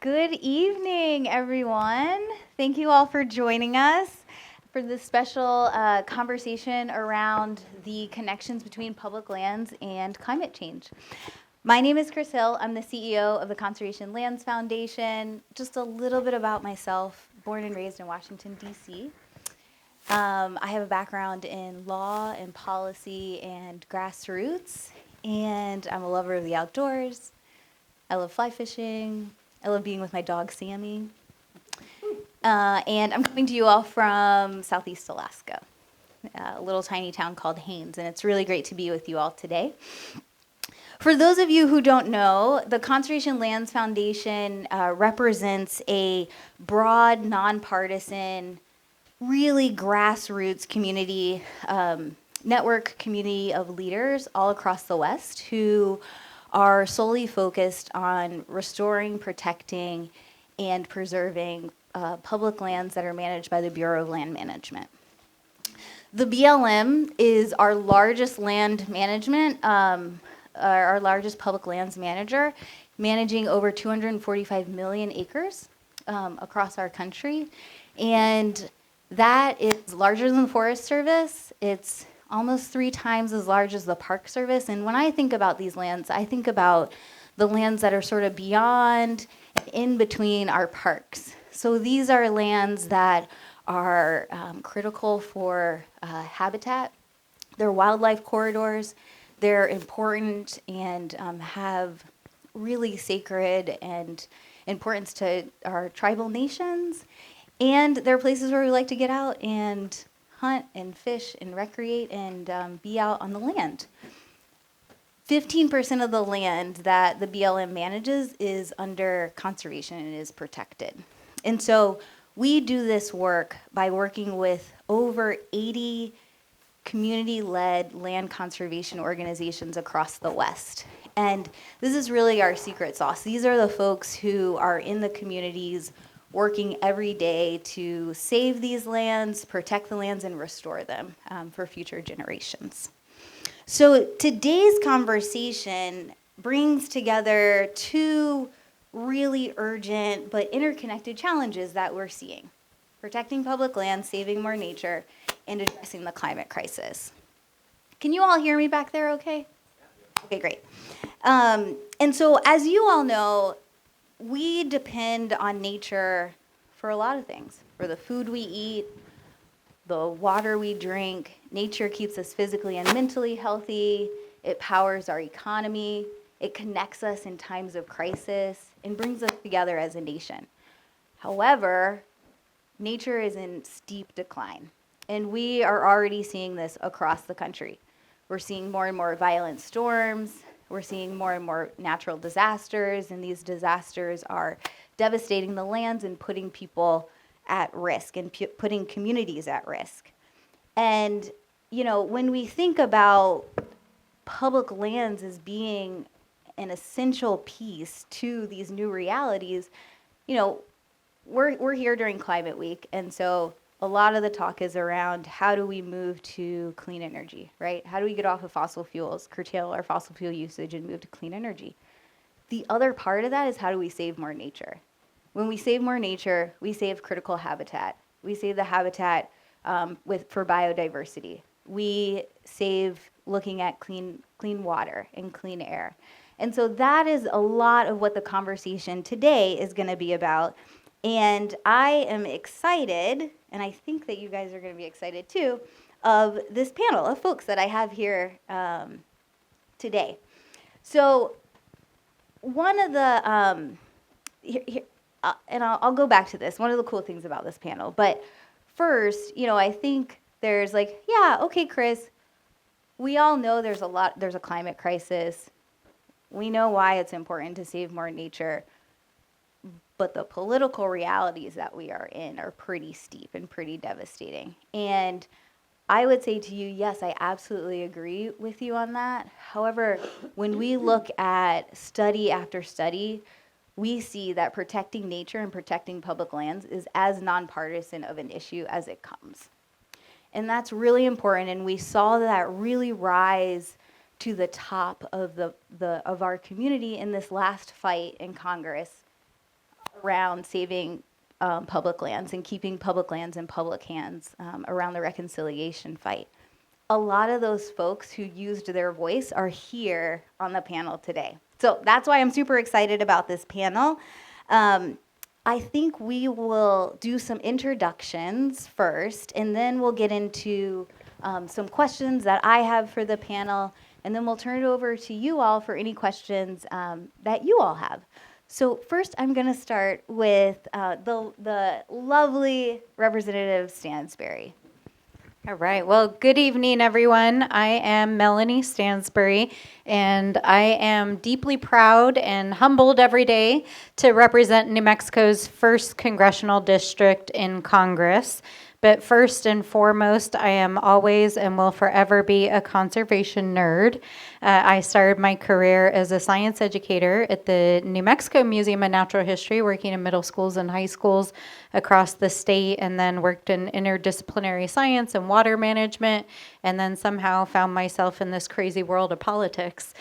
Good evening, everyone. Thank you all for joining us for this special conversation around the connections between public lands and climate change. My name is Chris Hill. I'm the CEO of the Conservation Lands Foundation. Just a little bit about myself, born and raised in Washington, D.C. I have a background in law and policy and grassroots, and I'm a lover of the outdoors. I love fly fishing. I love being with my dog, Sammy. And I'm coming to you all from Southeast Alaska, a little tiny town called Haines, and it's really great to be with you all today. For those of you who don't know, the Conservation Lands Foundation represents a broad, nonpartisan, really grassroots community, network community of leaders all across the West who are solely focused on restoring, protecting, and preserving public lands that are managed by the Bureau of Land Management. The BLM is our largest land management, our largest public lands manager, managing over 245 million acres across our country. And that is larger than the Forest Service. It's almost 3 times as large as the Park Service. And when I think about these lands, I think about the lands that are sort of beyond and in between our parks. So these are lands that are critical for habitat. They're wildlife corridors. They're important and have really sacred and importance to our tribal nations. And they're places where we like to get out and hunt and fish and recreate and be out on the land. 15% of the land that the BLM manages is under conservation and is protected. And so we do this work by working with over 80 community-led land conservation organizations across the West. And this is really our secret sauce. These are the folks who are in the communities working every day to save these lands, protect the lands, and restore them for future generations. So today's conversation brings together 2 really urgent but interconnected challenges that we're seeing: protecting public lands, saving more nature, and addressing the climate crisis. Can you all hear me back there okay? Okay, great. And so as you all know, we depend on nature for a lot of things. For the food we eat, the water we drink. Nature keeps us physically and mentally healthy. It powers our economy. It connects us in times of crisis and brings us together as a nation. However, nature is in steep decline. And we are already seeing this across the country. We're seeing more and more violent storms. We're seeing more and more natural disasters, and these disasters are devastating the lands and putting people at risk and putting communities at risk. And, you know, when we think about public lands as being an essential piece to these new realities, you know, we're here during Climate Week, and so a lot of the talk is around how do we move to clean energy, right? How do we get off of fossil fuels, curtail our fossil fuel usage, and move to clean energy? The other part of that is how do we save more nature? When we save more nature, we save critical habitat. We save the habitat for biodiversity. We save looking at clean water and clean air. And so that is a lot of what the conversation today is going to be about. And I am excited, and I think that you guys are going to be excited too, of this panel of folks that I have here today. So one of the, and I'll go back to this, one of the cool things about this panel. But first, you know, I think there's like, yeah, okay, Chris, we all know there's a climate crisis. We know why it's important to save more nature. But the political realities that we are in are pretty steep and pretty devastating. And I would say to you, yes, I absolutely agree with you on that. However, when we look at study after study, we see that protecting nature and protecting public lands is as nonpartisan of an issue as it comes. And that's really important, and we saw that really rise to the top of our community in this last fight in Congress around saving public lands and keeping public lands in public hands around the reconciliation fight. A lot of those folks who used their voice are here on the panel today. So that's why I'm super excited about this panel. I think we will do some introductions first, and then we'll get into some questions that I have for the panel, and then we'll turn it over to you all for any questions that you all have. So first, I'm going to start with the lovely Representative Stansbury. All right. Well, good evening, everyone. I am Melanie Stansbury, and I am deeply proud and humbled every day to represent New Mexico's 1st Congressional District in Congress. But first and foremost, I am always and will forever be a conservation nerd. I started my career as a science educator at the New Mexico Museum of Natural History, working in middle schools and high schools across the state, and then worked in interdisciplinary science and water management, and then somehow found myself in this crazy world of politics,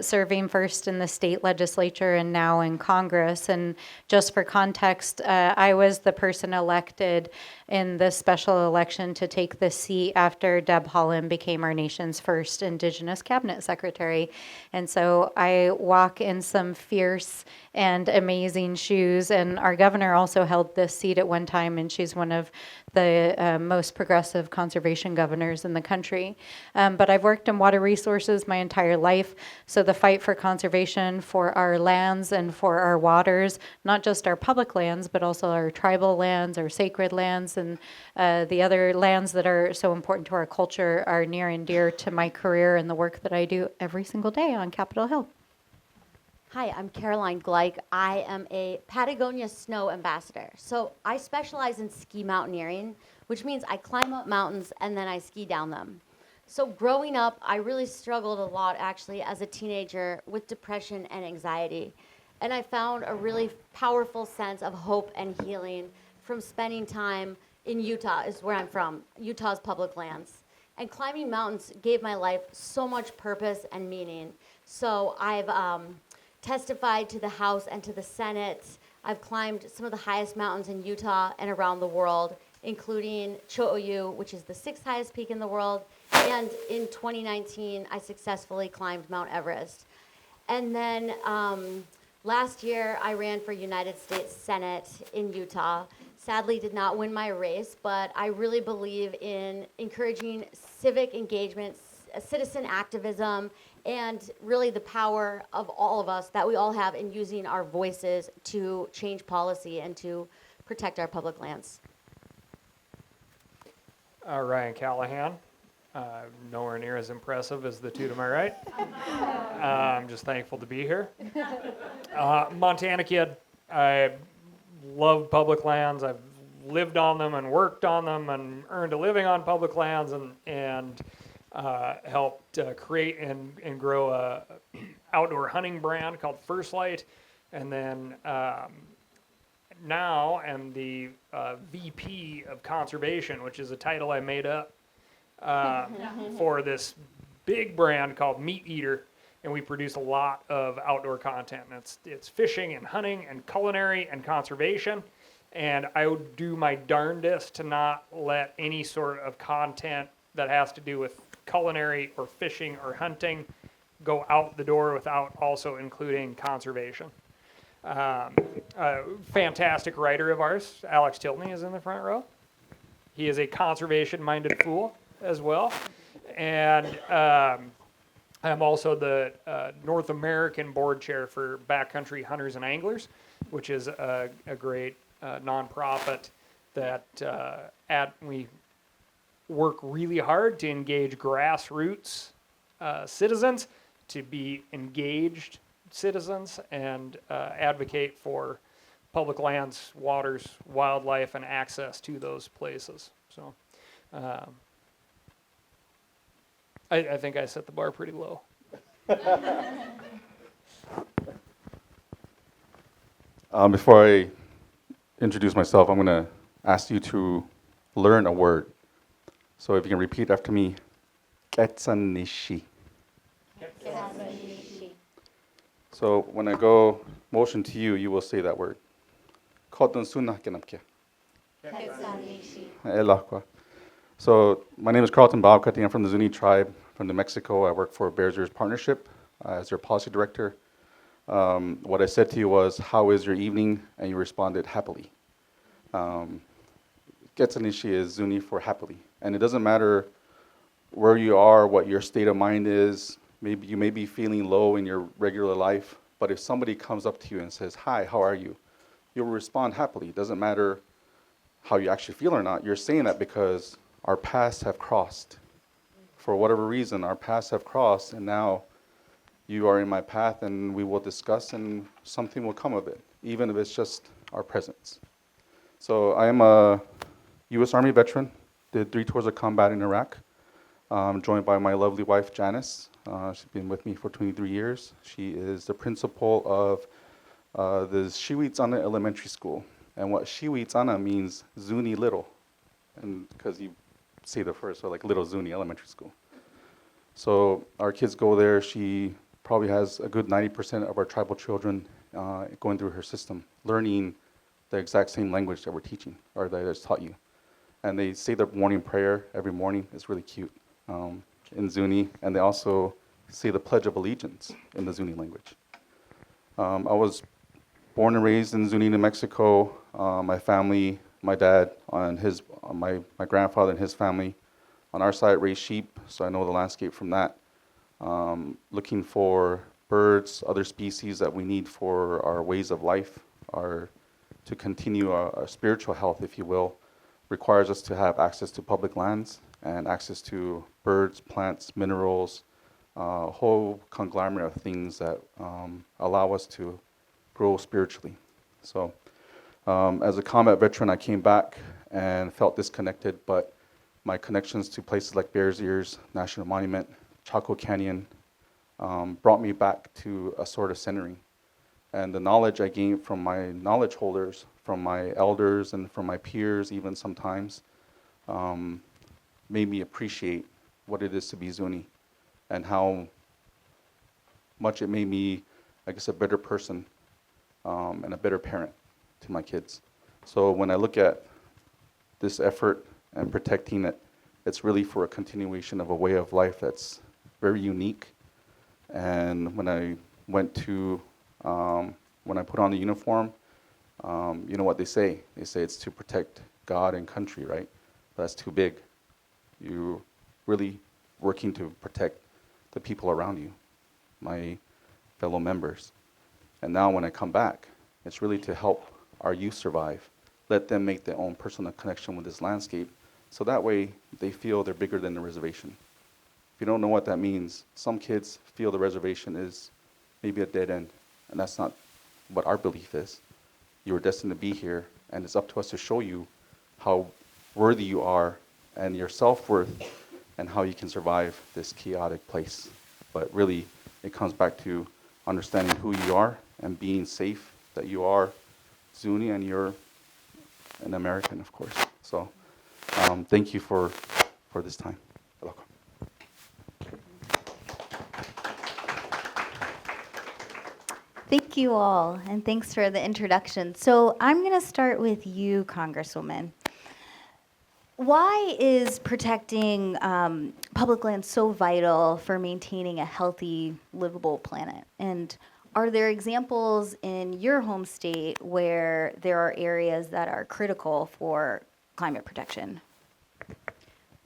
serving first in the state legislature and now in Congress. And just for context, I was the person elected in this special election to take the seat after Deb Haaland became our nation's first Indigenous cabinet secretary. And so I walk in some fierce and amazing shoes. And our governor also held this seat at one time, and she's one of the most progressive conservation governors in the country. But I've worked in water resources my entire life. So the fight for conservation for our lands and for our waters, not just our public lands, but also our tribal lands, our sacred lands, and the other lands that are so important to our culture are near and dear to my career and the work that I do every single day on Capitol Hill. Hi, I'm Caroline Gleich. I am a Patagonia snow ambassador. So I specialize in ski mountaineering, which means I climb up mountains and then I ski down them. So growing up, I really struggled a lot actually as a teenager with depression and anxiety. And I found a really powerful sense of hope and healing from spending time in Utah, is where I'm from, Utah's public lands. And climbing mountains gave my life so much purpose and meaning. So I've testified to the House and to the Senate. I've climbed some of the highest mountains in Utah and around the world, including Cho'oyu, which is the 6th highest peak in the world. And in 2019, I successfully climbed Mount Everest. And then last year, I ran for United States Senate in Utah. Sadly, did not win my race, but I really believe in encouraging civic engagement, citizen activism, and really the power of all of us that we all have in using our voices to change policy and to protect our public lands. Ryan Callaghan, nowhere near as impressive as the two to my right. I'm just thankful to be here. Montana kid. I love public lands. I've lived on them and worked on them and earned a living on public lands and helped create and grow a outdoor hunting brand called First Light. And then now am the VP of Conservation, which is a title I made up for this big brand called MeatEater. And we produce a lot of outdoor content. And it's fishing and hunting and culinary and conservation. And I would do my darndest to not let any sort of content that has to do with culinary or fishing or hunting go out the door without also including conservation. A fantastic writer of ours, Alex Tiltney, is in the front row. He is a conservation-minded fool as well. And I'm also the North American board chair for Backcountry Hunters and Anglers, which is a great nonprofit that we work really hard to engage grassroots citizens to be engaged citizens and advocate for public lands, waters, wildlife, and access to those places. So I think I set the bar pretty low. Before I introduce myself, I'm going to ask you to learn a word. So if you can repeat after me, Quetzanishi. So when I go motion to you, you will say that word. Carleton Suna Kenapke. Elakwa. So my name is Carleton Bowekaty. I'm from the Zuni tribe from New Mexico. I work for Bears Ears Partnership as their policy director. What I said to you was, how is your evening? And you responded, happily. Getsanishi is Zuni for happily. And it doesn't matter where you are, what your state of mind is. Maybe you may be feeling low in your regular life, but if somebody comes up to you and says, hi, how are you? You'll respond happily. It doesn't matter how you actually feel or not. You're saying that because our paths have crossed. For whatever reason, our paths have crossed, and now you are in my path, and we will discuss, and something will come of it, even if it's just our presence. So I am a U.S. Army veteran, did 3 tours of combat in Iraq. Joined by my lovely wife, Janice. She's been with me for 23 years. She is the principal of the Shiwitsana Elementary School. And what Shiwitsana means Zuni little, and because you say the first, so like Little Zuni Elementary School. So our kids go there. She probably has a good 90% of our tribal children going through her system, learning the exact same language that we're teaching, or that I just taught you. And they say their morning prayer every morning. It's really cute in Zuni. And they also say the Pledge of Allegiance in the Zuni language. I was born and raised in Zuni, New Mexico. My family, my dad, my grandfather and his family, on our side raised sheep, so I know the landscape from that. Looking for birds, other species that we need for our ways of life, to continue our spiritual health, if you will, requires us to have access to public lands and access to birds, plants, minerals, a whole conglomerate of things that allow us to grow spiritually. So as a combat veteran, I came back and felt disconnected, but my connections to places like Bears Ears National Monument, Chaco Canyon, brought me back to a sort of centering. And the knowledge I gained from my knowledge holders, from my elders and from my peers even sometimes, made me appreciate what it is to be Zuni and how much it made me, I guess, a better person and a better parent to my kids. So when I look at this effort and protecting it, it's really for a continuation of a way of life that's very unique. And when I went to, when I put on the uniform, you know what they say? They say it's to protect God and country, right? But that's too big. You're really working to protect the people around you, my fellow members. And now when I come back, it's really to help our youth survive. Let them make their own personal connection with this landscape, so that way they feel they're bigger than the reservation. If you don't know what that means, some kids feel the reservation is maybe a dead end, and that's not what our belief is. You were destined to be here, and it's up to us to show you how worthy you are and your self-worth and how you can survive this chaotic place. But really, it comes back to understanding who you are and being safe that you are Zuni and you're an American, of course. So thank you for this time. Thank you all, and thanks for the introduction. So I'm going to start with you, Congresswoman. Why is protecting public land so vital for maintaining a healthy, livable planet? And are there examples in your home state where there are areas that are critical for climate protection?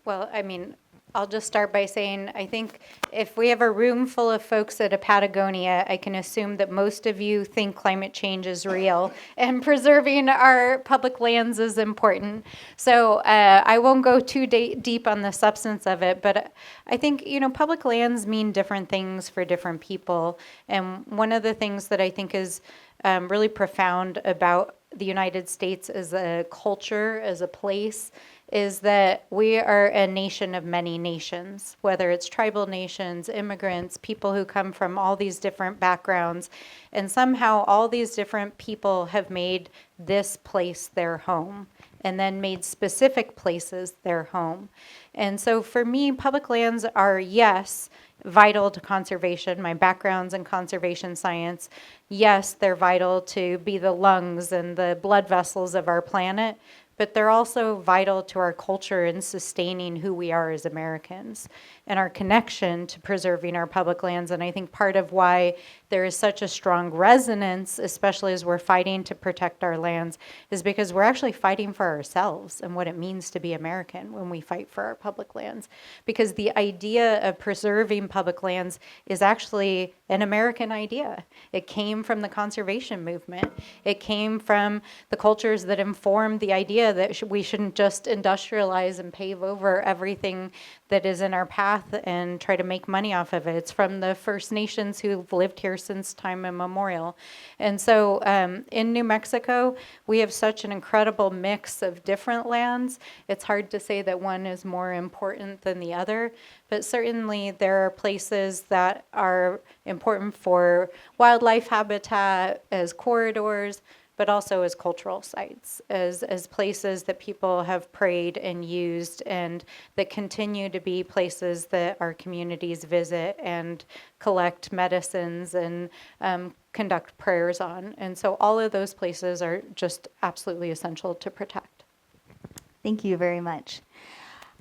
Well, I mean, I'll just start by saying, I think if we have a room full of folks at a Patagonia, I can assume that most of you think climate change is real and preserving our public lands is important. So I won't go too deep on the substance of it, but I think, public lands mean different things for different people. And one of the things that I think is really profound about the United States as a culture, as a place, is that we are a nation of many nations, whether it's tribal nations, immigrants, people who come from all these different backgrounds. And somehow all these different people have made this place their home and then made specific places their home. And so for me, public lands are, yes, vital to conservation. My background's in conservation science. Yes, they're vital to be the lungs and the blood vessels of our planet, but they're also vital to our culture and sustaining who we are as Americans and our connection to preserving our public lands. And I think part of why there is such a strong resonance, especially as we're fighting to protect our lands, is because we're actually fighting for ourselves and what it means to be American when we fight for our public lands. Because the idea of preserving public lands is actually an American idea. It came from the conservation movement. It came from the cultures that informed the idea that we shouldn't just industrialize and pave over everything that is in our path and try to make money off of it. It's from the First Nations who've lived here since time immemorial. And so in New Mexico, we have such an incredible mix of different lands. It's hard to say that one is more important than the other, but certainly there are places that are important for wildlife habitat as corridors, but also as cultural sites, as places that people have prayed and used, and that continue to be places that our communities visit and collect medicines and conduct prayers on. And so all of those places are just absolutely essential to protect. Thank you very much.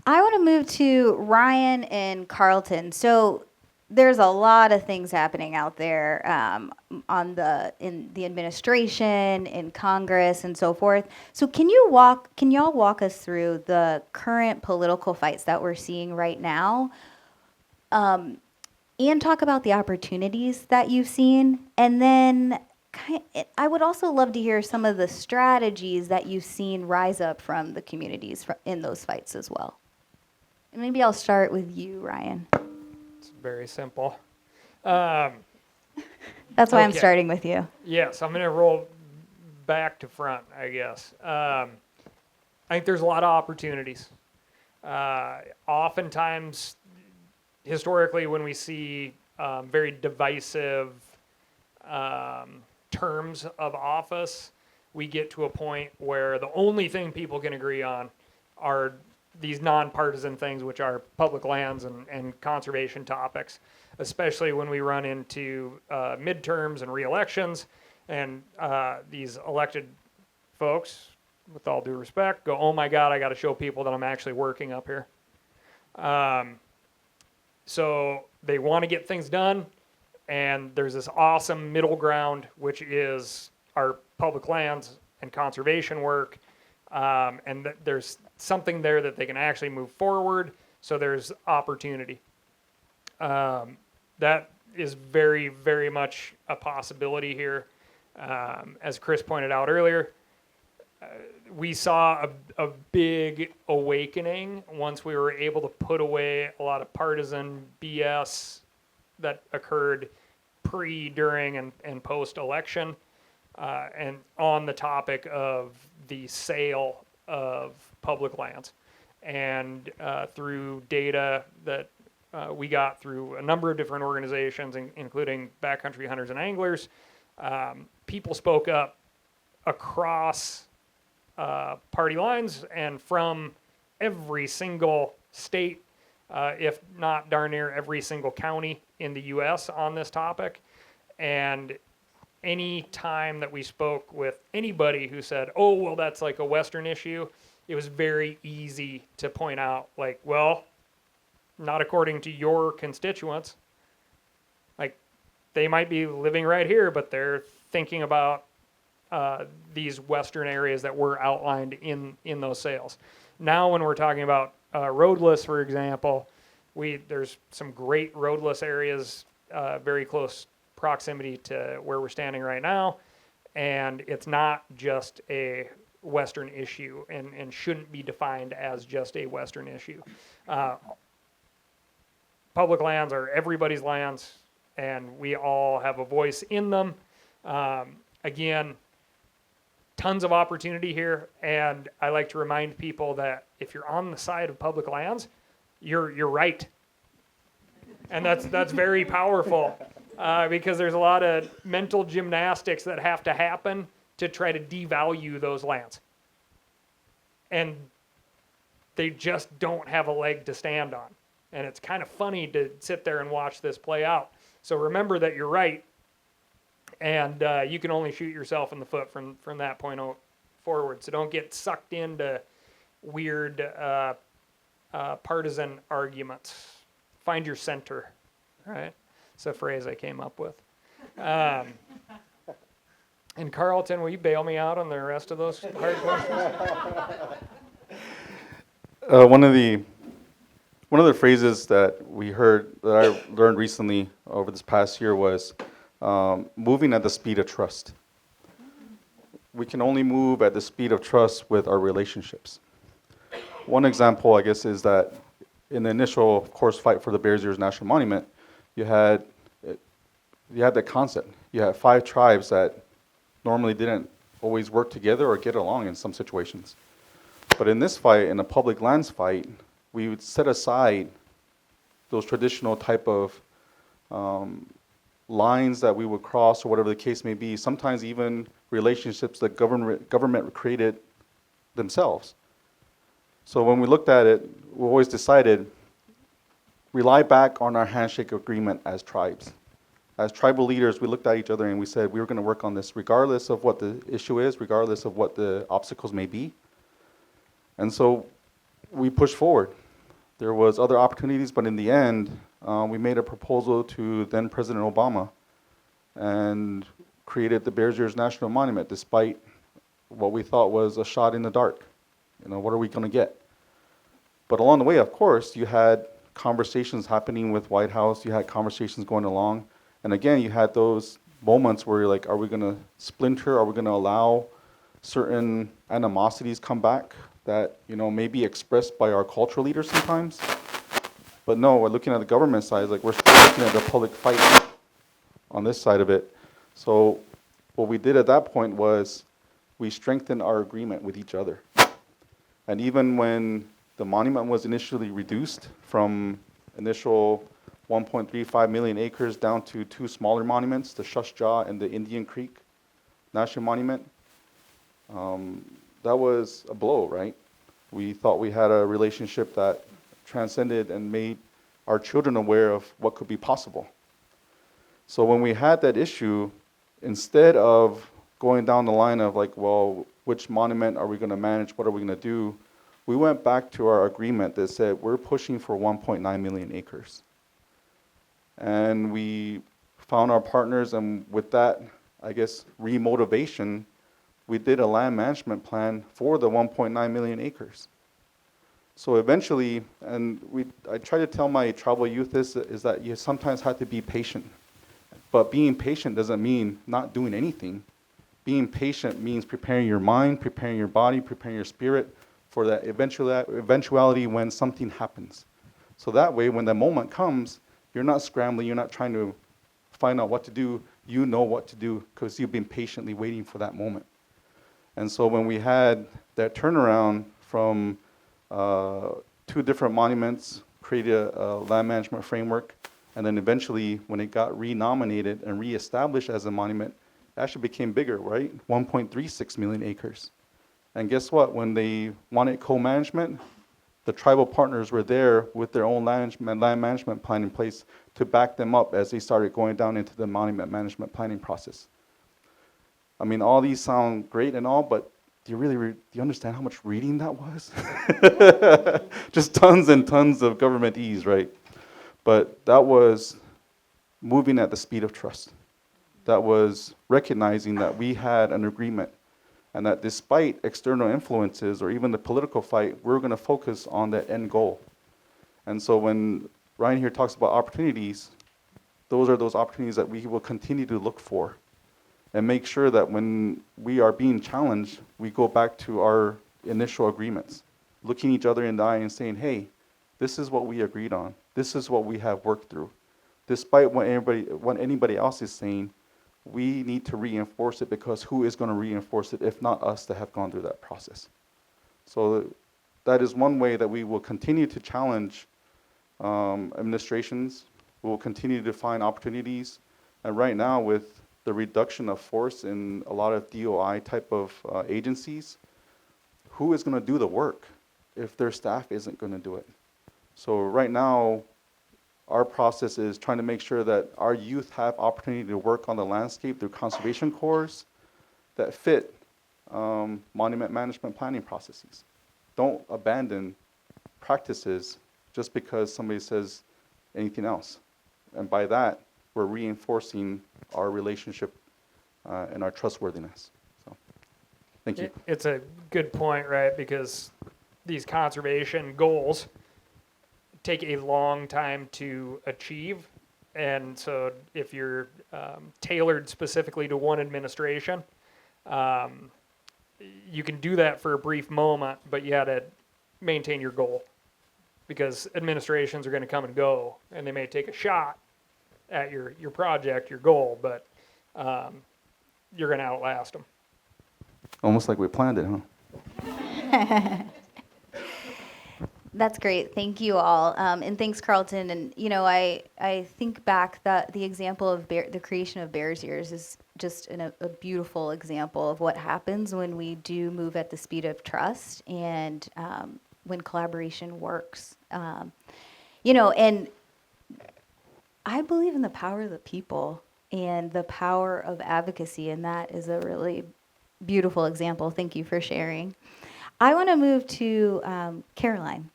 I want to move to Ryan and Carleton. So there's a lot of things happening out there in the administration, in Congress, and so forth. So can y'all walk us through the current political fights that we're seeing right now, and talk about the opportunities that you've seen, and then I would also love to hear some of the strategies that you've seen rise up from the communities in those fights as well. And maybe I'll start with you, Ryan. It's very simple. That's why I'm Okay. starting with you. Yes, I'm going to roll back to front, I guess. I think there's a lot of opportunities. Oftentimes, historically, when we see very divisive terms of office, we get to a point where the only thing people can agree on are these nonpartisan things, which are public lands and conservation topics, especially when we run into midterms and re-elections, and these elected folks, with all due respect, go, oh my God, I got to show people that I'm actually working up here. So they want to get things done, and there's this awesome middle ground, which is our public lands and conservation work. And there's something there that they can actually move forward, so there's opportunity. That is very, very much a possibility here. As Chris pointed out earlier, we saw a big awakening once we were able to put away a lot of partisan BS that occurred pre, during, and post-election. And on the topic of the sale of public lands. And through data that we got through a number of different organizations, including Backcountry Hunters and Anglers, people spoke up across party lines and from every single state, if not darn near every single county in the U.S. on this topic. And any time that we spoke with anybody who said, oh, well, that's like a Western issue, it was very easy to point out, like, well, not according to your constituents. Like, they might be living right here, but they're thinking about these Western areas that were outlined in those sales. Now, when we're talking about roadless, for example, there's some great roadless areas very close proximity to where we're standing right now, and it's not just a Western issue and shouldn't be defined as just a Western issue. Public lands are everybody's lands, and we all have a voice in them. Again, tons of opportunity here, and I like to remind people that if you're on the side of public lands, you're right. And that's very powerful. Because there's a lot of mental gymnastics that have to happen to try to devalue those lands. And they just don't have a leg to stand on. And it's kind of funny to sit there and watch this play out. So remember that you're right, and you can only shoot yourself in the foot from that point forward. So don't get sucked into weird partisan arguments. Find your center, right? It's a phrase I came up with. And Carleton, will you bail me out on the rest of those hard questions? One of the phrases that we heard, that I learned recently over this past year was moving at the speed of trust. We can only move at the speed of trust with our relationships. One example, I guess, is that in the initial, of course, fight for the Bears Ears National Monument, you had that concept. You had 5 tribes that normally didn't always work together or get along in some situations. But in this fight, in a public lands fight, we would set aside those traditional type of lines that we would cross or whatever the case may be, sometimes even relationships that government created themselves. So when we looked at it, we always decided, rely back on our handshake agreement as tribes. As tribal leaders, we looked at each other and we said we were going to work on this regardless of what the issue is, regardless of what the obstacles may be. And so we pushed forward. There was other opportunities, but in the end, we made a proposal to then President Obama and created the Bears Ears National Monument, despite what we thought was a shot in the dark. What are we going to get? But along the way, of course, you had conversations happening with White House. You had conversations going along. And again, you had those moments where you're like, are we going to splinter? Are we going to allow certain animosities come back that, may be expressed by our cultural leaders sometimes? But no, we're looking at the government side, like we're still looking at the public fight on this side of it. So what we did at that point was we strengthened our agreement with each other. And even when the monument was initially reduced from initial 1.35 million acres down to 2 smaller monuments, the Shush Jaw and the Indian Creek National Monument, that was a blow, right? We thought we had a relationship that transcended and made our children aware of what could be possible. So when we had that issue, instead of going down the line of like, well, which monument are we going to manage? What are we going to do? We went back to our agreement that said we're pushing for 1.9 million acres. And we found our partners, and with that, I guess, remotivation, we did a land management plan for the 1.9 million acres. So eventually, I try to tell my tribal youth this, is that you sometimes have to be patient. But being patient doesn't mean not doing anything. Being patient means preparing your mind, preparing your body, preparing your spirit for that eventuality when something happens. So that way, when the moment comes, you're not scrambling, you're not trying to find out what to do, you know what to do because you've been patiently waiting for that moment. And so when we had that turnaround from 2 different monuments, created a land management framework, and then eventually when it got renominated and reestablished as a monument, it actually became bigger, right? 1.36 million acres. And guess what? When they wanted co-management, the tribal partners were there with their own land management plan in place to back them up as they started going down into the monument management planning process. I mean, all these sound great and all, but do you understand how much reading that was? Just tons and tons of government ease, right? But that was moving at the speed of trust. That was recognizing that we had an agreement and that despite external influences or even the political fight, we're going to focus on that end goal. And so when Ryan here talks about opportunities, those are those opportunities that we will continue to look for and make sure that when we are being challenged, we go back to our initial agreements, looking each other in the eye and saying, hey, this is what we agreed on. This is what we have worked through. Despite what anybody else is saying, we need to reinforce it because who is going to reinforce it if not us that have gone through that process? So that is one way that we will continue to challenge administrations. We will continue to find opportunities. And right now with the reduction of force in a lot of DOI type of agencies, who is going to do the work if their staff isn't going to do it? So right now, our process is trying to make sure that our youth have opportunity to work on the landscape through conservation cores that fit monument management planning processes. Don't abandon practices just because somebody says anything else. And by that, we're reinforcing our relationship and our trustworthiness. So, thank you. It's a good point, right? Because these conservation goals take a long time to achieve. And so if you're tailored specifically to one administration, you can do that for a brief moment, but you got to maintain your goal, because administrations are going to come and go, and they may take a shot at your project, your goal, but you're going to outlast them. Almost like we planned it, huh? That's great. Thank you all. And thanks, Carleton. And, I think back that the example of the creation of Bears Ears is just a beautiful example of what happens when we do move at the speed of trust and when collaboration works. And I believe in the power of the people and the power of advocacy, and that is a really beautiful example. Thank you for sharing. I want to move to Caroline.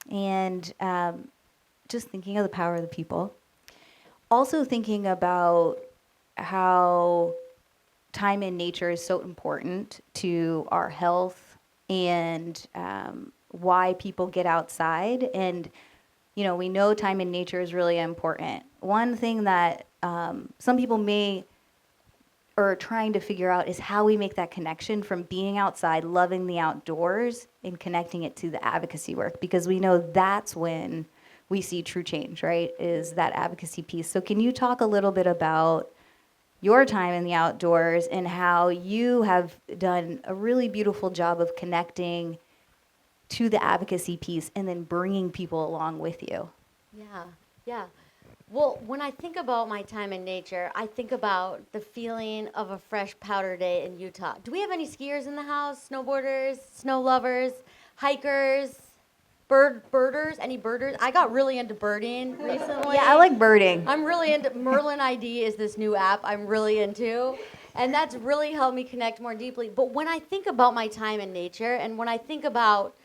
And just thinking of the power of the people. Also thinking about how time in nature is so important to our health and why people get outside. And, we know time in nature is really important. One thing that some people are trying to figure out is how we make that connection from being outside, loving the outdoors, and connecting it to the advocacy work, because we know that's when we see true change, right, is that advocacy piece. So can you talk a little bit about your time in the outdoors and how you have done a really beautiful job of connecting to the advocacy piece and then bringing people along with you? Yeah. Well, when I think about my time in nature, I think about the feeling of a fresh powder day in Utah. Do we have any skiers in the house? Snowboarders, snow lovers, hikers, birders? Any birders? I got really into birding recently. Yeah, I like birding. I'm really into Merlin ID is this new app I'm really into. And that's really helped me connect more deeply. But when I think about my time in nature and when I think about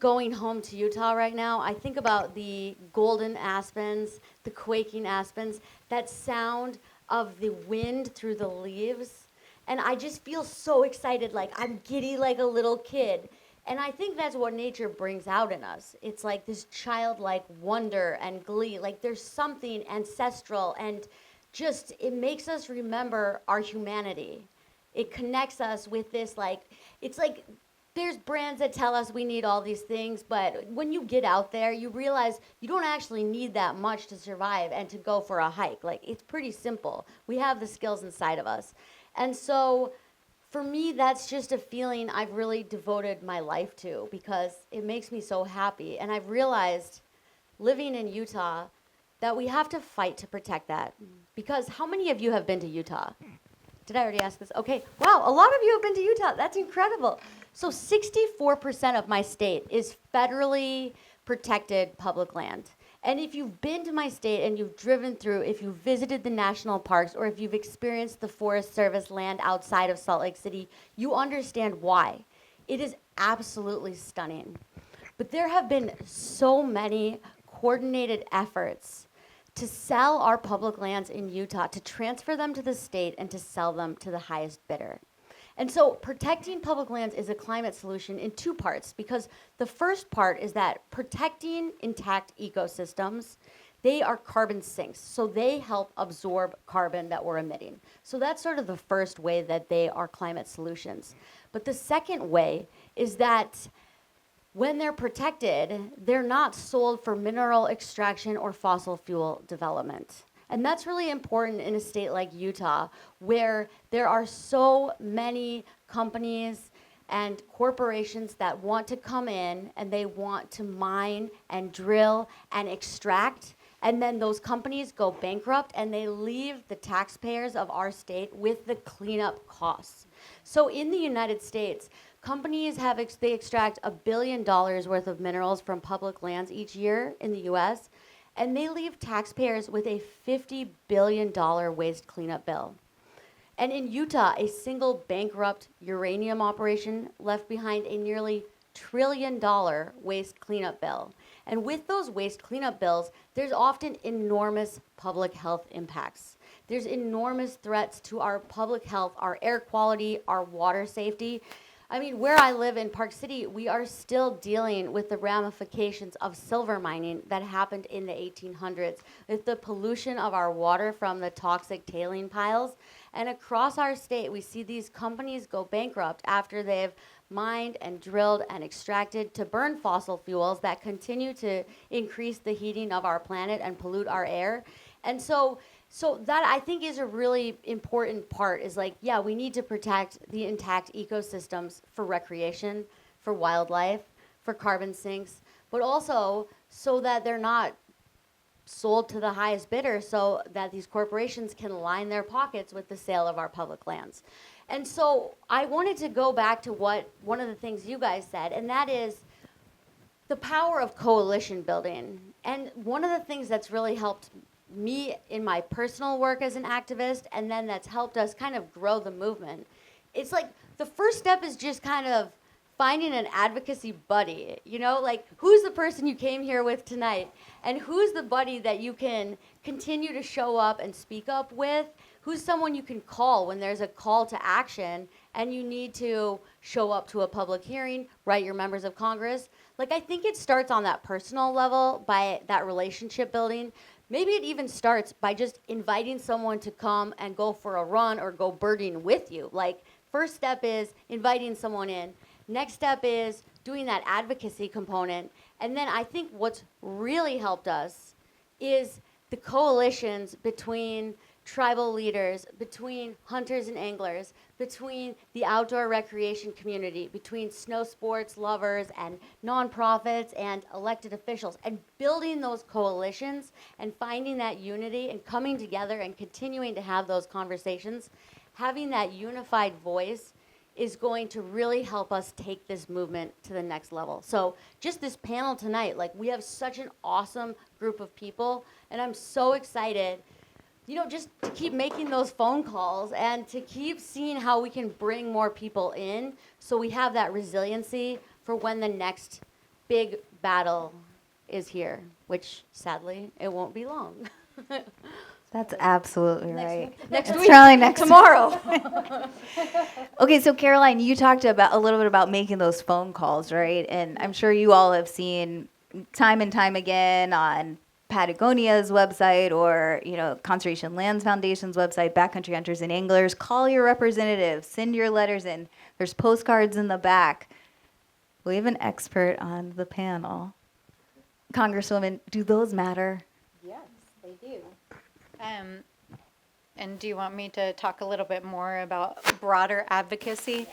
going home to Utah right now, I think about the golden aspens, the quaking aspens, that sound of the wind through the leaves. And I just feel so excited, like I'm giddy like a little kid. And I think that's what nature brings out in us. It's like this childlike wonder and glee. Like there's something ancestral and just, it makes us remember our humanity. It connects us with this, it's like, there's brands that tell us we need all these things, but when you get out there, you realize you don't actually need that much to survive and to go for a hike. Like, it's pretty simple. We have the skills inside of us. And so, for me, that's just a feeling I've really devoted my life to because it makes me so happy. And I've realized, living in Utah, that we have to fight to protect that. Because how many of you have been to Utah? Did I already ask this? Okay. Wow, a lot of you have been to Utah. That's incredible. So 64% of my state is federally protected public land. And if you've been to my state and you've driven through, if you've visited the national parks, or if you've experienced the Forest Service land outside of Salt Lake City, you understand why. It is absolutely stunning. But there have been so many coordinated efforts to sell our public lands in Utah, to transfer them to the state and to sell them to the highest bidder. And so protecting public lands is a climate solution in two parts, because the first part is that protecting intact ecosystems, they are carbon sinks. So they help absorb carbon that we're emitting. So that's sort of the first way that they are climate solutions. But the second way is that when they're protected, they're not sold for mineral extraction or fossil fuel development. And that's really important in a state like Utah, where there are so many companies and corporations that want to come in and they want to mine and drill and extract. And then those companies go bankrupt and they leave the taxpayers of our state with the cleanup costs. So in the United States, companies they extract $1 billion worth of minerals from public lands each year in the US, and they leave taxpayers with a $50 billion waste cleanup bill. And in Utah, a single bankrupt uranium operation left behind a nearly $1 trillion waste cleanup bill. And with those waste cleanup bills, there's often enormous public health impacts. There's enormous threats to our public health, our air quality, our water safety. I mean, where I live in Park City, we are still dealing with the ramifications of silver mining that happened in the 1800s, with the pollution of our water from the toxic tailing piles. And across our state, we see these companies go bankrupt after they've mined and drilled and extracted to burn fossil fuels that continue to increase the heating of our planet and pollute our air. And so that, I think, is a really important part, is like, yeah, we need to protect the intact ecosystems for recreation, for wildlife, for carbon sinks, but also so that they're not sold to the highest bidder, so that these corporations can line their pockets with the sale of our public lands. And so I wanted to go back to what one of the things you guys said, and that is the power of coalition building. And one of the things that's really helped me in my personal work as an activist, and then that's helped us kind of grow the movement, it's like the first step is just kind of finding an advocacy buddy, you know, like who's the person you came here with tonight, and who's the buddy that you can continue to show up and speak up with, who's someone you can call when there's a call to action and you need to show up to a public hearing, write your members of Congress. Like, I think it starts on that personal level by that relationship building. Maybe it even starts by just inviting someone to come and go for a run or go birding with you. Like, first step is inviting someone in. Next step is doing that advocacy component. And then I think what's really helped us is the coalitions between tribal leaders, between hunters and anglers, between the outdoor recreation community, between snow sports lovers and nonprofits and elected officials, and building those coalitions and finding that unity and coming together and continuing to have those conversations. Having that unified voice is going to really help us take this movement to the next level. So just this panel tonight, like, we have such an awesome group of people, and I'm so excited, you know, just to keep making those phone calls and to keep seeing how we can bring more people in so we have that resiliency for when the next big battle is here, which sadly, it won't be long. That's absolutely right. Next It's week. probably next Tomorrow. Okay, so Caroline, you talked about a little bit about making those phone calls, right? And I'm sure you all have seen time and time again on Patagonia's website or, you know, Conservation Lands Foundation's website, Backcountry Hunters and Anglers, call your representatives, send your letters in. There's postcards in the back. We have an expert on the panel. Congresswoman, do those matter? Yes, they do. And do you want me to talk a little bit more about broader advocacy?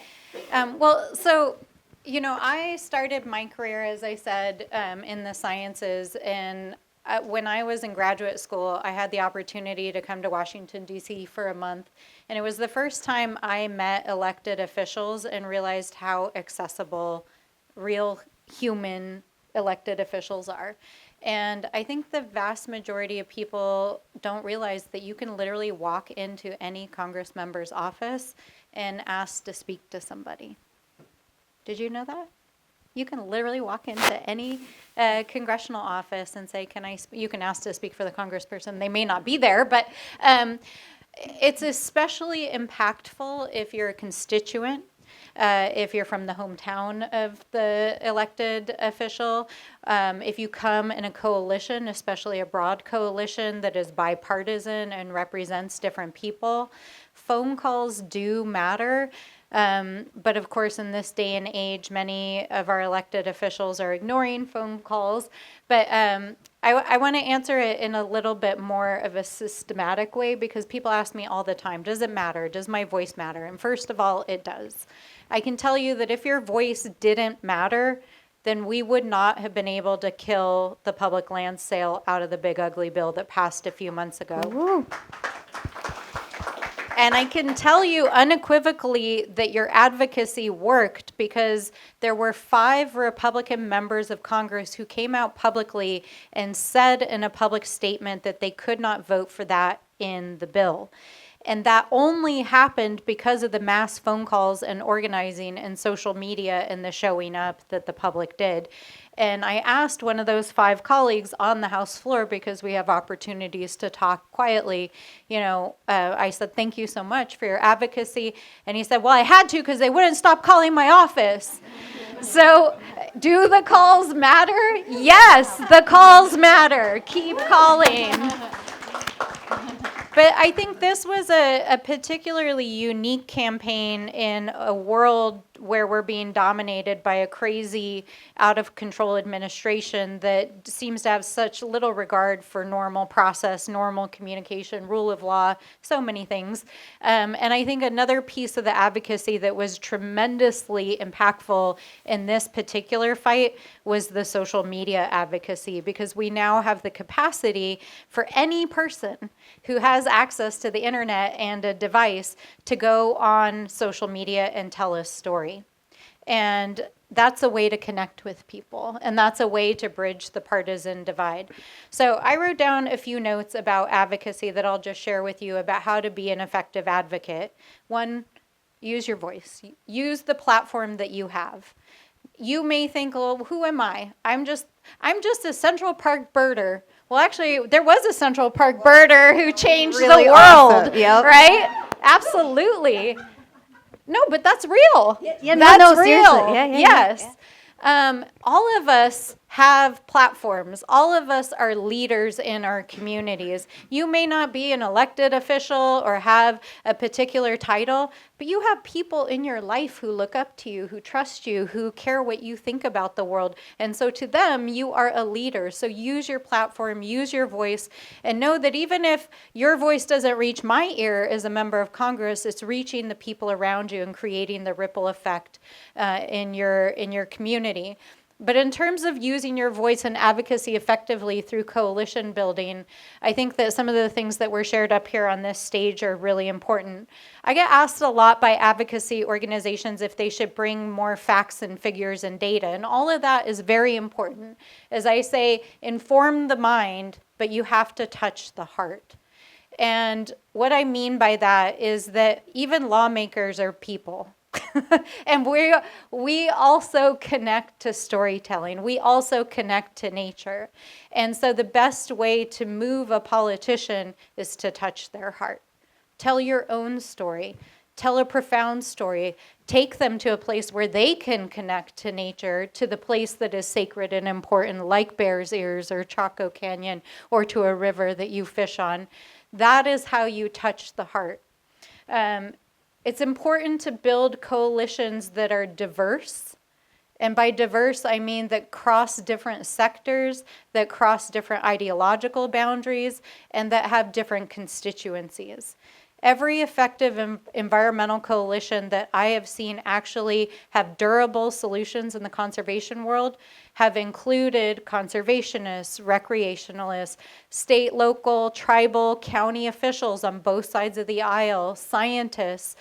So, you know, I started my career, as I said, in the sciences, and when I was in graduate school, I had the opportunity to come to Washington, D.C. for a month, and it was the first time I met elected officials and realized how accessible real human elected officials are. And I think the vast majority of people don't realize that you can literally walk into any Congress member's office and ask to speak to somebody. Did you know that? You can literally walk into any congressional office and say, you can ask to speak for the congressperson. They may not be there, but it's especially impactful if you're a constituent. If you're from the hometown of the elected official, if you come in a coalition, especially a broad coalition that is bipartisan and represents different people, phone calls do matter. But of course, in this day and age, many of our elected officials are ignoring phone calls. But I want to answer it in a little bit more of a systematic way, because people ask me all the time, does it matter? Does my voice matter? And first of all, it does. I can tell you that if your voice didn't matter, then we would not have been able to kill the public land sale out of the big ugly bill that passed a few months ago. Woo. And I can tell you unequivocally that your advocacy worked, because there were 5 Republican members of Congress who came out publicly and said in a public statement that they could not vote for that in the bill. And that only happened because of the mass phone calls and organizing and social media and the showing up that the public did. And I asked one of those 5 colleagues on the House floor, because we have opportunities to talk quietly, I said, thank you so much for your advocacy. And he said, well, I had to because they wouldn't stop calling my office. So do the calls matter? Yes, the calls matter. Keep calling. But I think this was a particularly unique campaign in a world where we're being dominated by a crazy, out-of-control administration that seems to have such little regard for normal process, normal communication, rule of law, so many things. And I think another piece of the advocacy that was tremendously impactful in this particular fight was the social media advocacy, because we now have the capacity for any person who has access to the internet and a device to go on social media and tell a story. And that's a way to connect with people, and that's a way to bridge the partisan divide. So I wrote down a few notes about advocacy that I'll just share with you about how to be an effective advocate. 1, use your voice. Use the platform that you have. You may think, well, who am I? I'm just a Central Park birder. Well, actually, there was a Central Park birder who changed Really the world, awesome. Yep. right? Absolutely. No, but that's real. Yeah, That's no, real. seriously. Yeah, Yes. All of us have platforms. All of us are leaders in our communities. You may not be an elected official or have a particular title, but you have people in your life who look up to you, who trust you, who care what you think about the world. And so to them, you are a leader. So use your platform, use your voice, and know that even if your voice doesn't reach my ear as a member of Congress, it's reaching the people around you and creating the ripple effect in your community. But in terms of using your voice and advocacy effectively through coalition building, I think that some of the things that were shared up here on this stage are really important. I get asked a lot by advocacy organizations if they should bring more facts and figures and data, and all of that is very important. As I say, inform the mind, but you have to touch the heart. And what I mean by that is that even lawmakers are people. And we also connect to storytelling. We also connect to nature. And so the best way to move a politician is to touch their heart. Tell your own story. Tell a profound story. Take them to a place where they can connect to nature, to the place that is sacred and important, like Bears Ears or Chaco Canyon, or to a river that you fish on. That is how you touch the heart. It's important to build coalitions that are diverse. And by diverse, I mean that cross different sectors, that cross different ideological boundaries, and that have different constituencies. Every effective environmental coalition that I have seen actually have durable solutions in the conservation world have included conservationists, recreationalists, state, local, tribal, county officials on both sides of the aisle, scientists,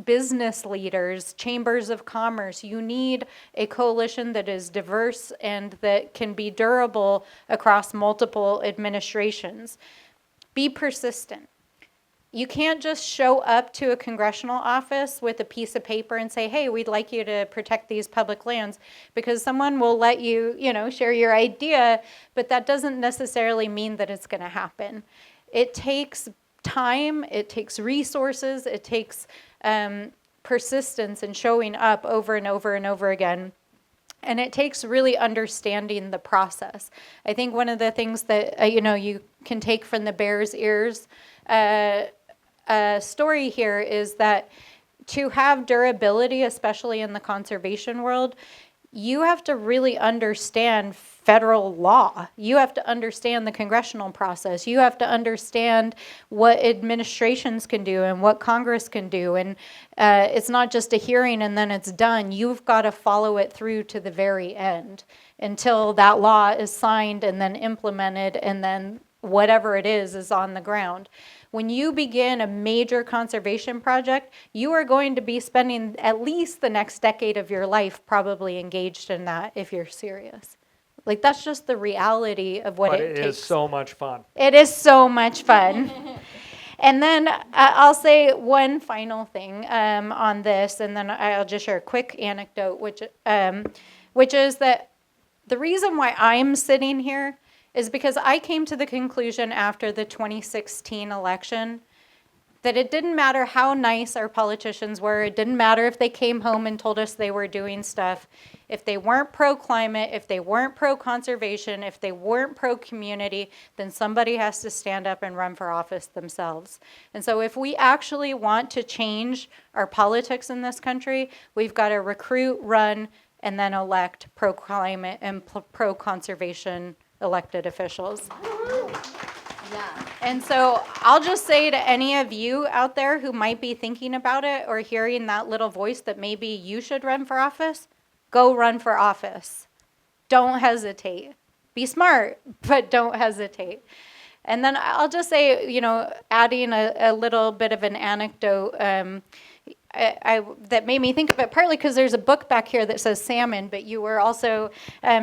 business leaders, chambers of commerce. You need a coalition that is diverse and that can be durable across multiple administrations. Be persistent. You can't just show up to a congressional office with a piece of paper and say, hey, we'd like you to protect these public lands, because someone will let you, share your idea, but that doesn't necessarily mean that it's going to happen. It takes time, it takes resources, it takes persistence and showing up over and over and over again. And it takes really understanding the process. I think one of the things that, you can take from the Bears Ears story here is that to have durability, especially in the conservation world, you have to really understand federal law. You have to understand the congressional process. You have to understand what administrations can do and what Congress can do. And it's not just a hearing and then it's done. You've got to follow it through to the very end until that law is signed and then implemented, and then whatever it is on the ground. when you begin a major conservation project, you are going to be spending at least the next decade of your life probably engaged in that if you're serious. Like, that's just the reality of what But it it takes. is so much fun. It is so much fun. And then I'll say one final thing on this, and then I'll just share a quick anecdote, which is that the reason why I'm sitting here is because I came to the conclusion after the 2016 election that it didn't matter how nice our politicians were. It didn't matter if they came home and told us they were doing stuff. If they weren't pro-climate, if they weren't pro-conservation, if they weren't pro-community, then somebody has to stand up and run for office themselves. And so if we actually want to change our politics in this country, we've got to recruit, run, and then elect pro-climate and pro-conservation elected officials. Yeah. And so I'll just say to any of you out there who might be thinking about it or hearing that little voice that maybe you should run for office, go run for office. Don't hesitate. Be smart, but don't hesitate. And then I'll just say, adding a little bit of an anecdote that made me think of it, partly because there's a book back here that says salmon, but you were also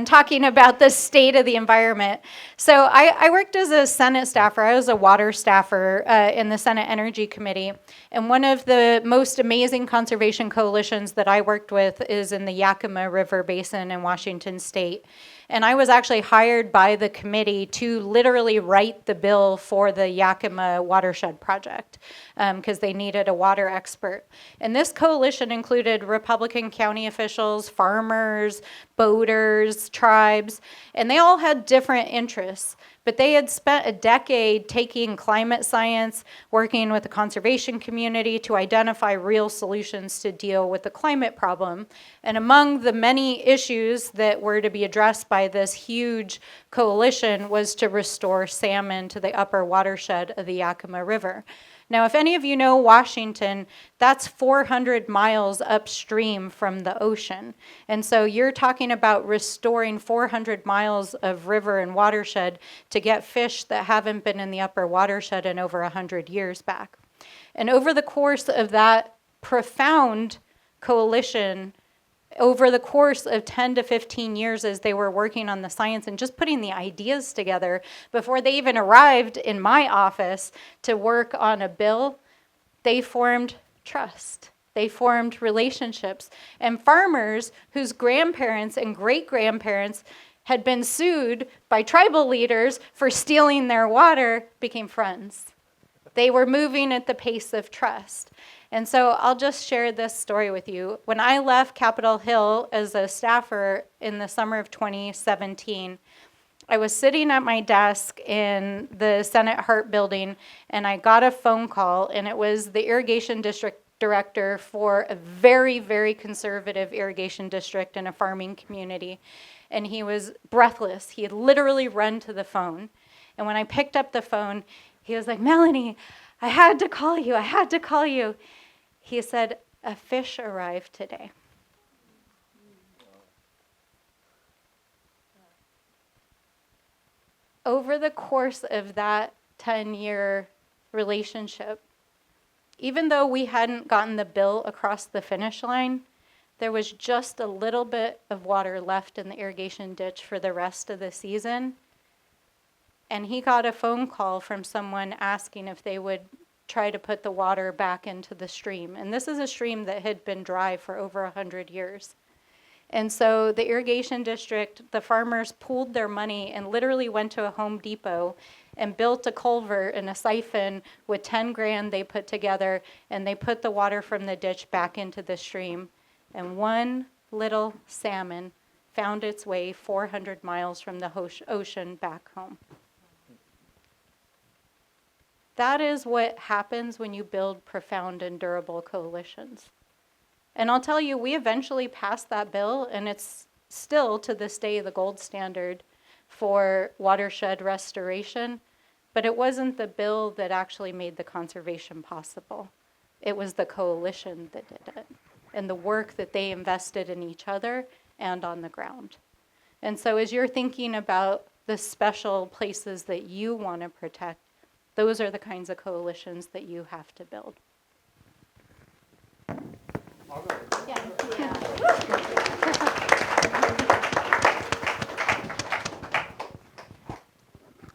talking about the state of the environment. So I worked as a Senate staffer. I was a water staffer in the Senate Energy Committee. And one of the most amazing conservation coalitions that I worked with is in the Yakima River Basin in Washington State. And I was actually hired by the committee to literally write the bill for the Yakima watershed project because they needed a water expert. And this coalition included Republican county officials, farmers, boaters, tribes, and they all had different interests. But they had spent a decade taking climate science, working with the conservation community to identify real solutions to deal with the climate problem. And among the many issues that were to be addressed by this huge coalition was to restore salmon to the upper watershed of the Yakima River. Now, if any of you know Washington, that's 400 miles upstream from the ocean. And so you're talking about restoring 400 miles of river and watershed to get fish that haven't been in the upper watershed in over 100 years back. And over the course of that profound coalition, over the course of 10 to 15 years as they were working on the science and just putting the ideas together before they even arrived in my office to work on a bill, they formed trust. They formed relationships. And farmers whose grandparents and great-grandparents had been sued by tribal leaders for stealing their water became friends. They were moving at the pace of trust. And so I'll just share this story with you. When I left Capitol Hill as a staffer in the summer of 2017, I was sitting at my desk in the Senate Hart building, and I got a phone call, and it was the irrigation district director for a very, very conservative irrigation district in a farming community. And he was breathless. He had literally run to the phone. And when I picked up the phone, he was like, "Melanie, I had to call you. I had to call you." He said, "A fish arrived today." Over the course of that 10-year relationship, even though we hadn't gotten the bill across the finish line, there was just a little bit of water left in the irrigation ditch for the rest of the season. And he got a phone call from someone asking if they would try to put the water back into the stream. And this is a stream that had been dry for over 100 years. And so the irrigation district, the farmers pooled their money and literally went to a Home Depot and built a culvert and a siphon with 10 grand they put together, and they put the water from the ditch back into the stream. And one little salmon found its way 400 miles from the ocean back home. That is what happens when you build profound and durable coalitions. And I'll tell you, we eventually passed that bill, and it's still to this day the gold standard for watershed restoration, but it wasn't the bill that actually made the conservation possible. It was the coalition that did it, and the work that they invested in each other and on the ground. And so as you're thinking about the special places that you want to protect, those are the kinds of coalitions that you have to build.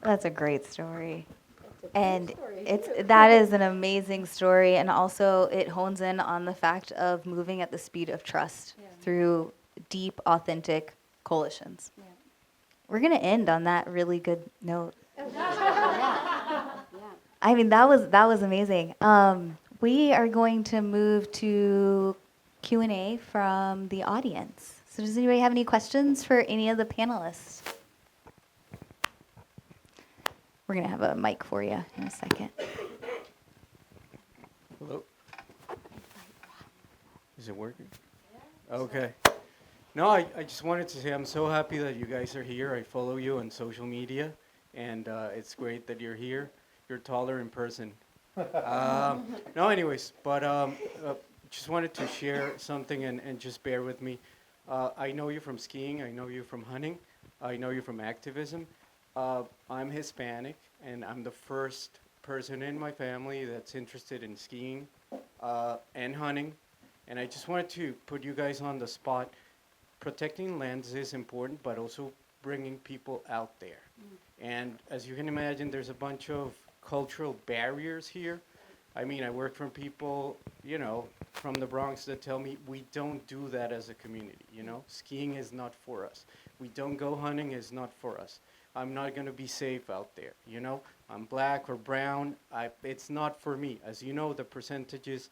That's a great story. And that is an amazing story, and also it hones in on the fact of moving at the speed of trust through deep, authentic coalitions. Yeah. We're gonna end on that really good note. I mean, that was amazing. We are going to move to Q&A from the audience. So does anybody have any questions for any of the panelists? We're going to have a mic for you in a second. Hello? Is it working? Okay. No, I just wanted to say I'm so happy that you guys are here. I follow you on social media, and it's great that you're here. You're taller in person. No, anyways, but just wanted to share something and just bear with me. I know you from skiing. I know you from hunting. I know you from activism. I'm Hispanic, and I'm the first person in my family that's interested in skiing and hunting. And I just wanted to put you guys on the spot. Protecting lands is important, but also bringing people out there. And as you can imagine, there's a bunch of cultural barriers here. I mean, I work from people, you know, from the Bronx that tell me we don't do that as a community, you know? Skiing is not for us. We don't go hunting is not for us. I'm not going to be safe out there, you know? I'm black or brown. It's not for me. As you know, the percentages,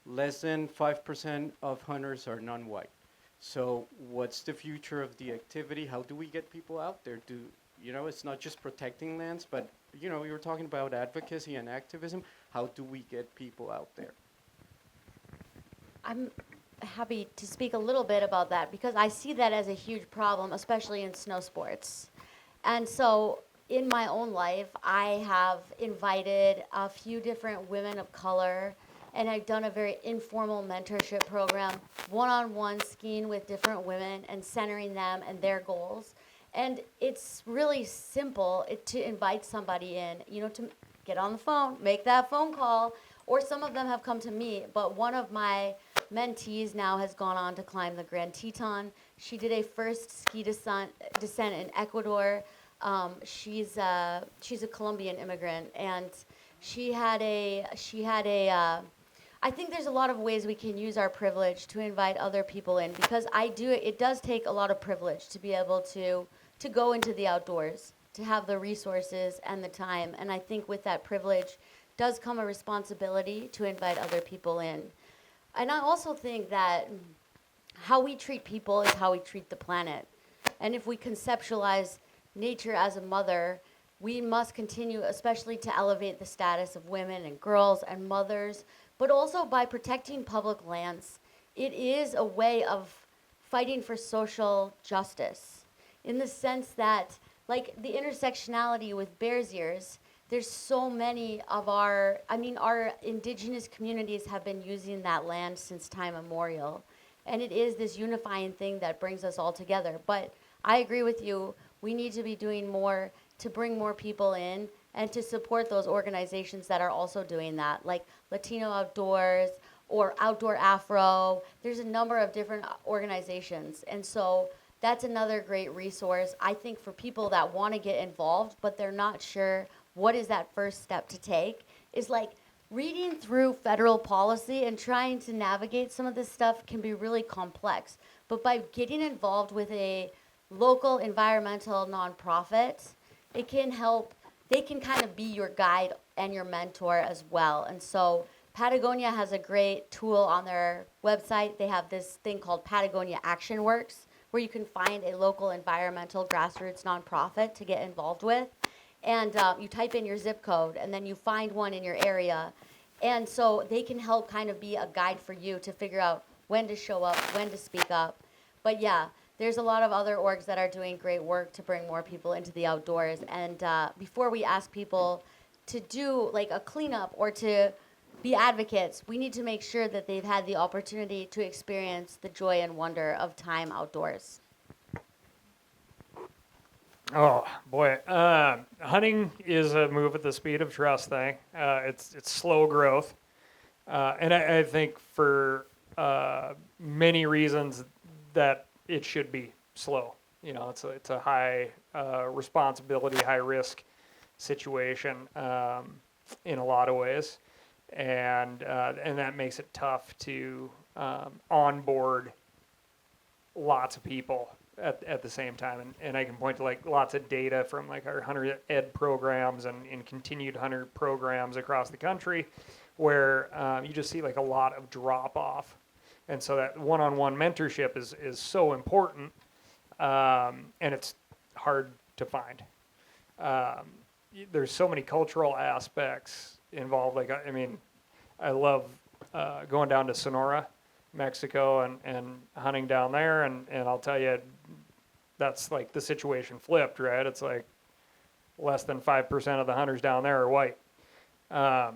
less than 5% of hunters are non-white. So what's the future of the activity? How do we get people out there? You know, it's not just protecting lands, but, you know, we were talking about advocacy and activism. How do we get people out there? I'm happy to speak a little bit about that because I see that as a huge problem, especially in snow sports. And so in my own life, I have invited a few different women of color, and I've done a very informal mentorship program, one-on-one skiing with different women and centering them and their goals. And it's really simple to invite somebody in, you know, to get on the phone, make that phone call, or some of them have come to me, but one of my mentees now has gone on to climb the Grand Teton. She did a first ski descent in Ecuador. She's a Colombian immigrant, and I think there's a lot of ways we can use our privilege to invite other people in, because it does take a lot of privilege to be able to go into the outdoors, to have the resources and the time. And I think with that privilege does come a responsibility to invite other people in. And I also think that how we treat people is how we treat the planet. And if we conceptualize nature as a mother, we must continue, especially to elevate the status of women and girls and mothers, but also by protecting public lands. It is a way of fighting for social justice, in the sense that, like the intersectionality with Bears Ears, there's so many of our indigenous communities have been using that land since time immemorial. And it is this unifying thing that brings us all together. But I agree with you, we need to be doing more to bring more people in and to support those organizations that are also doing that, like Latino Outdoors or Outdoor Afro. There's a number of different organizations. And so that's another great resource, I think, for people that want to get involved, but they're not sure what is that first step to take, is like reading through federal policy and trying to navigate some of this stuff can be really complex. But by getting involved with a local environmental nonprofit, it can help. They can kind of be your guide and your mentor as well. And so Patagonia has a great tool on their website. They have this thing called Patagonia Action Works, where you can find a local environmental grassroots nonprofit to get involved with. And you type in your zip code, and then you find one in your area. And so they can help kind of be a guide for you to figure out when to show up, when to speak up. But yeah, there's a lot of other orgs that are doing great work to bring more people into the outdoors. And before we ask people to do like a cleanup or to be advocates, we need to make sure that they've had the opportunity to experience the joy and wonder of time outdoors. Oh boy, hunting is a move at the speed of trust thing. It's slow growth, and I think for many reasons that it should be slow. You know, it's a high responsibility, high risk situation in a lot of ways, and that makes it tough to onboard lots of people at the same time. And I can point to like lots of data from like our hunter ed programs and continued hunter programs across the country where you just see like a lot of drop off. And so that one-on-one mentorship is so important, and it's hard to find. There's so many cultural aspects involved. Like, I mean, I love going down to Sonora, Mexico, and hunting down there. And I'll tell you, that's like the situation flipped, right? It's like less than 5% of the hunters down there are white. And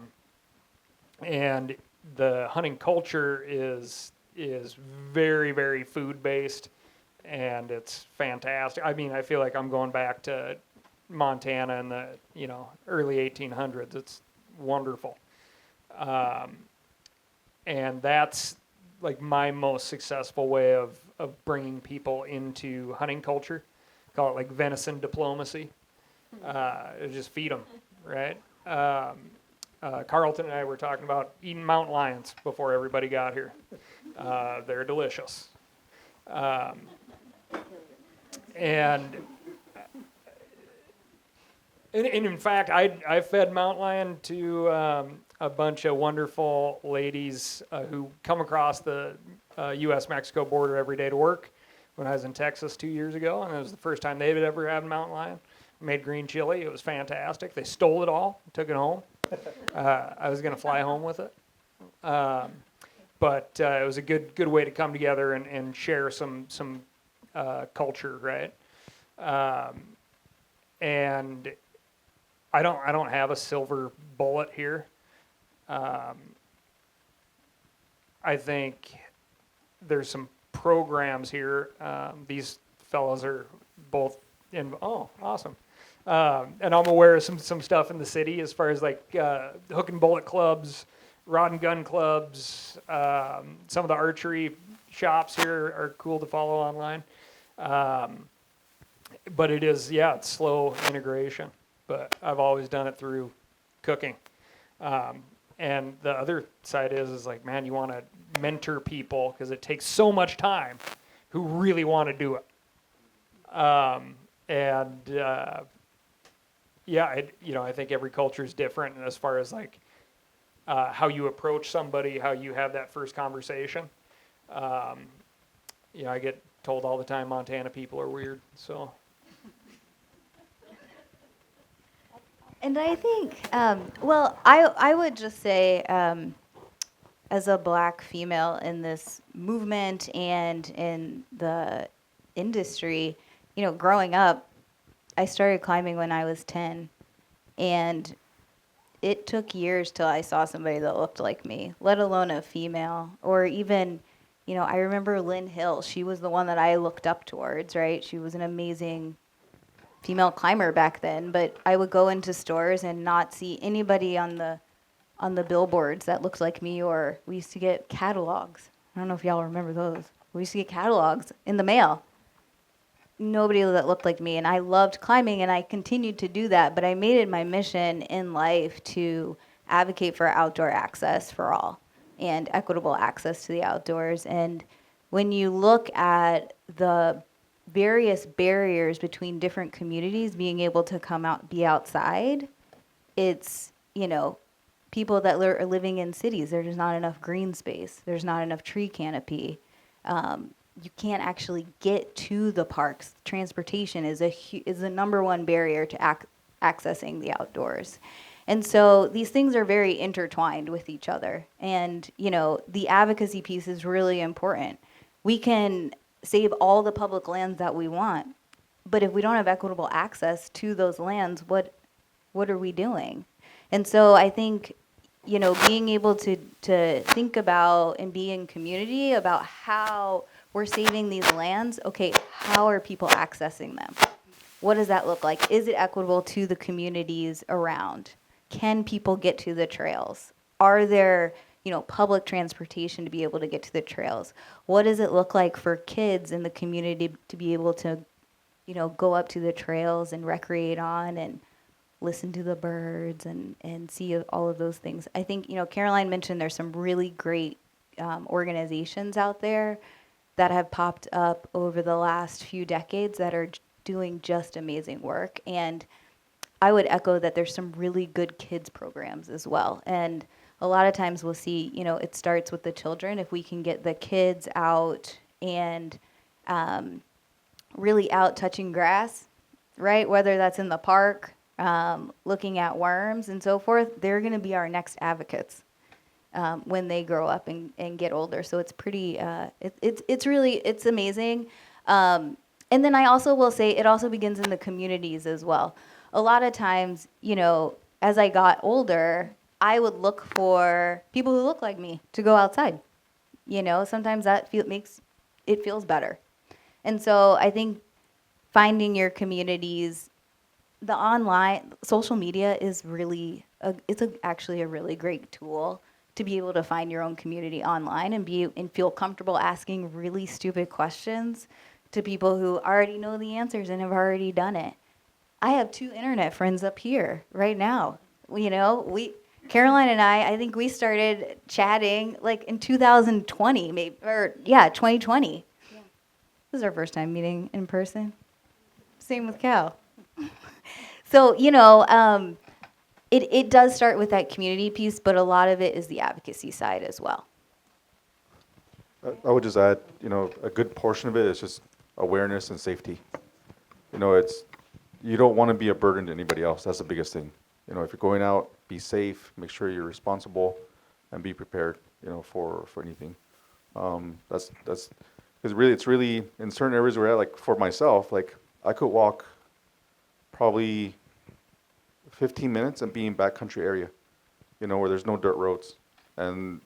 the hunting culture is very, very food-based, and it's fantastic. I mean, I feel like I'm going back to Montana in the, early 1800s. It's wonderful. And that's like my most successful way of bringing people into hunting culture. Call it like venison diplomacy. Just feed them, right? Carleton and I were talking about eating mountain lions before everybody got here. They're delicious. And in fact, I fed mountain lion to a bunch of wonderful ladies who come across the U.S.-Mexico border every day to work when I was in Texas 2 years ago, and it was the first time they had ever had mountain lion. Made green chili. It was fantastic. They stole it all, took it home. I was going to fly home with it. But it was a good way to come together and share some culture, right? And I don't have a silver bullet here. I think there's some programs here. These fellows are both in. Oh, awesome. And I'm aware of some stuff in the city as far as like hook and bullet clubs, rod and gun clubs. Some of the archery shops here are cool to follow online. But it's slow integration. But I've always done it through cooking. And the other side is like, man, you want to mentor people because it takes so much time who really want to do it. I think every culture is different as far as like how you approach somebody, how you have that first conversation. I get told all the time Montana people are weird, so. And I think, I would just say, as a black female in this movement and in the industry, growing up, I started climbing when I was 10, and it took years till I saw somebody that looked like me, let alone a female, or even, I remember Lynn Hill. She was the one that I looked up towards, right? She was an amazing female climber back then, but I would go into stores and not see anybody on the billboards that looked like me, or we used to get catalogs. I don't know if y'all remember those. We used to get catalogs in the mail. Nobody that looked like me, and I loved climbing, and I continued to do that, but I made it my mission in life to advocate for outdoor access for all and equitable access to the outdoors. And when you look at the various barriers between different communities being able to come out, be outside, it's, people that are living in cities, there's not enough green space, there's not enough tree canopy. You can't actually get to the parks. Transportation is the number one barrier to accessing the outdoors. And so these things are very intertwined with each other. And, the advocacy piece is really important. We can save all the public lands that we want, but if we don't have equitable access to those lands, what are we doing? And so I think, being able to think about and be in community about how we're saving these lands, okay, how are people accessing them? what does that look like? Is it equitable to the communities around? Can people get to the trails? Are there, public transportation to be able to get to the trails? What does it look like for kids in the community to be able to, go up to the trails and recreate on and listen to the birds and see all of those things? I think, Caroline mentioned there's some really great organizations out there that have popped up over the last few decades that are doing just amazing work. And I would echo that there's some really good kids programs as well. And a lot of times we'll see, it starts with the children. If we can get the kids out and really out touching grass, right? Whether that's in the park, looking at worms and so forth, they're going to be our next advocates when they grow up and get older. So it's pretty, it's amazing. And then I also will say it also begins in the communities as well. A lot of times, as I got older, I would look for people who look like me to go outside. Sometimes that feels better. And so I think finding your communities, the online social media is really actually a really great tool to be able to find your own community online and feel comfortable asking really stupid questions to people who already know the answers and have already done it. I have 2 internet friends up here right now. Caroline and I think we started chatting like in 2020, 2020. Yeah. This is our first time meeting in person. Same with Cal. So, it does start with that community piece, but a lot of it is the advocacy side as well. I would just add, a good portion of it is just awareness and safety. You don't want to be a burden to anybody else. That's the biggest thing. If you're going out, be safe, make sure you're responsible, and be prepared, for anything. That's because it's really in certain areas where like for myself, like I could walk probably 15 minutes and be in backcountry area, where there's no dirt roads, and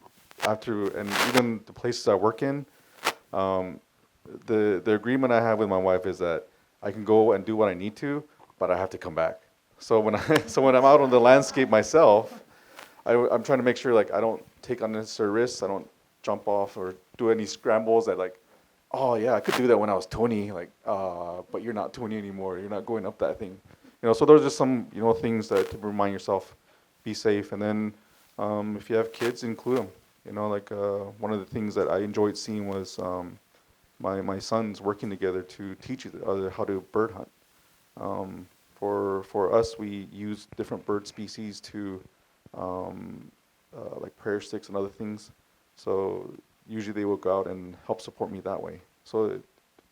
even the places I work in, the agreement I have with my wife is that I can go and do what I need to, but I have to come back. So when I'm out on the landscape myself, I'm trying to make sure like I don't take unnecessary risks. I don't jump off or do any scrambles that like, oh yeah, I could do that when I was 20. Like, but you're not 20 anymore. You're not going up that thing. So those are just some things that to remind yourself, be safe. And then if you have kids, include them. One of the things that I enjoyed seeing was my sons working together to teach each other how to bird hunt. For us, we use different bird species to, like prayer sticks and other things. So usually they will go out and help support me that way. So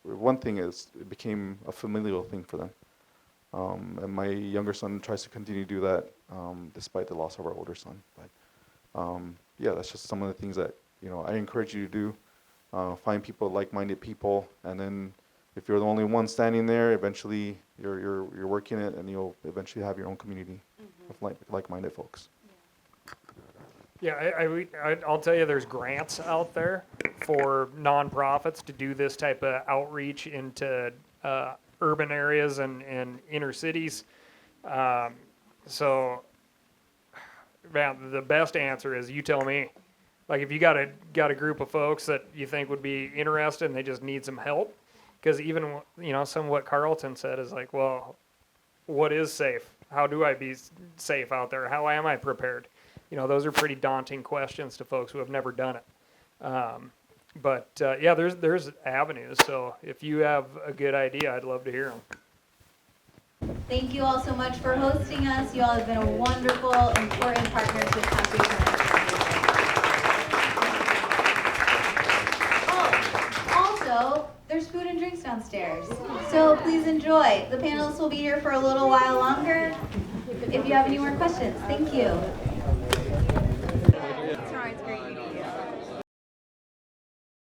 one thing is it became a familial thing for them. And my younger son tries to continue to do that despite the loss of our older son. But that's just some of the things that I encourage you to do. Find people, like-minded people, and then if you're the only one standing there, eventually you're working it, and you'll eventually have your own community of like-minded folks. Yeah, I'll tell you, there's grants out there for nonprofits to do this type of outreach into urban areas and inner cities. So, man, the best answer is you tell me. Like if you got a group of folks that you think would be interested and they just need some help, because even some of what Carleton said is like, well, what is safe? How do I be safe out there? How am I prepared? Those are pretty daunting questions to folks who have never done it. But there's avenues. So if you have a good idea, I'd love to hear them. Thank you all so much for hosting us. You all have been a wonderful, important partners with Conservation. Also, there's food and drinks downstairs. So please enjoy. The panelists will be here for a little while longer. If you have any more questions, thank you.